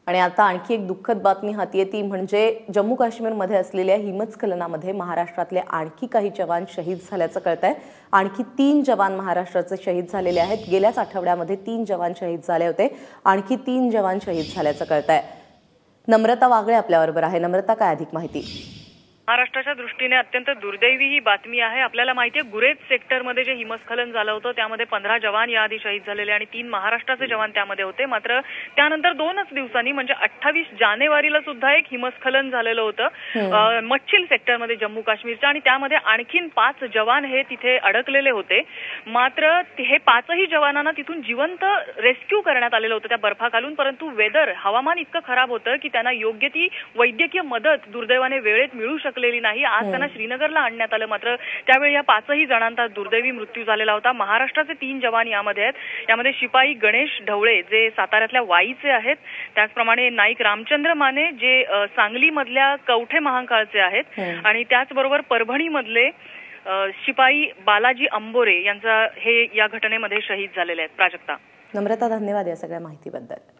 आणि आता आणखी एक दुःखद बातमी हाती येते म्हणजे जम्मू काश्मीरमध्ये असलेल्या हिमस्खलनामध्ये महाराष्ट्रातले आणखी काही जवान शहीद झाल्याचं कळतंय। आणखी 3 जवान महाराष्ट्राचे शहीद झालेले आहेत। गेल्याच आठवड्यामध्ये 3 जवान शहीद झाले होते। आणखी 3 जवान शहीद झाल्याचं कळतंय। नम्रता वागळे आपल्याबरोबर आहे। नम्रता, काय अधिक माहिती? महाराष्ट्राच्या दृष्टीने अत्यंत दुर्दैवी ही बातमी आहे। आपल्याला माहिती आहे गुरेज सेक्टरमध्ये जे हिमस्खलन झालं होतं त्यामध्ये 15 जवान याआधी शहीद झालेले आणि 3 महाराष्ट्राचे जवान त्यामध्ये होते। मात्र त्यानंतर 2च दिवसांनी म्हणजे 28 जानेवारीला सुद्धा एक हिमस्खलन झालेलं होतं मच्छिल सेक्टरमध्ये जम्मू काश्मीरच्या, आणि त्यामध्ये आणखीन 5 जवान हे तिथे अडकलेले होते। मात्र हे 5ही जवानांना तिथून जिवंत रेस्क्यू करण्यात आलेलं होतं त्या बर्फाखालून, परंतु हवामान इतकं खराब होतं की त्यांना योग्य ती वैद्यकीय मदत दुर्दैवाने वेळेत मिळू शकलेली नाही। आज त्यांना श्रीनगरला आणण्यात आलं, मात्र त्यावेळी या 5ही जणांचा दुर्दैवी मृत्यू झालेला होता। महाराष्ट्राचे 3 जवान यामध्ये आहेत। यामध्ये शिपाई गणेश ढवळे जे साताऱ्यातल्या वाईचे आहेत, त्याचप्रमाणे नाईक रामचंद्र माने जे सांगलीमधल्या कवठे महांकाळचे आहेत, आणि त्याचबरोबर परभणीमधले शिपाई बालाजी अंबोरे यांचा हे या घटनेमध्ये शहीद झालेले आहेत। प्राजक्ता, नम्रता, धन्यवाद या सगळ्या माहितीबद्दल।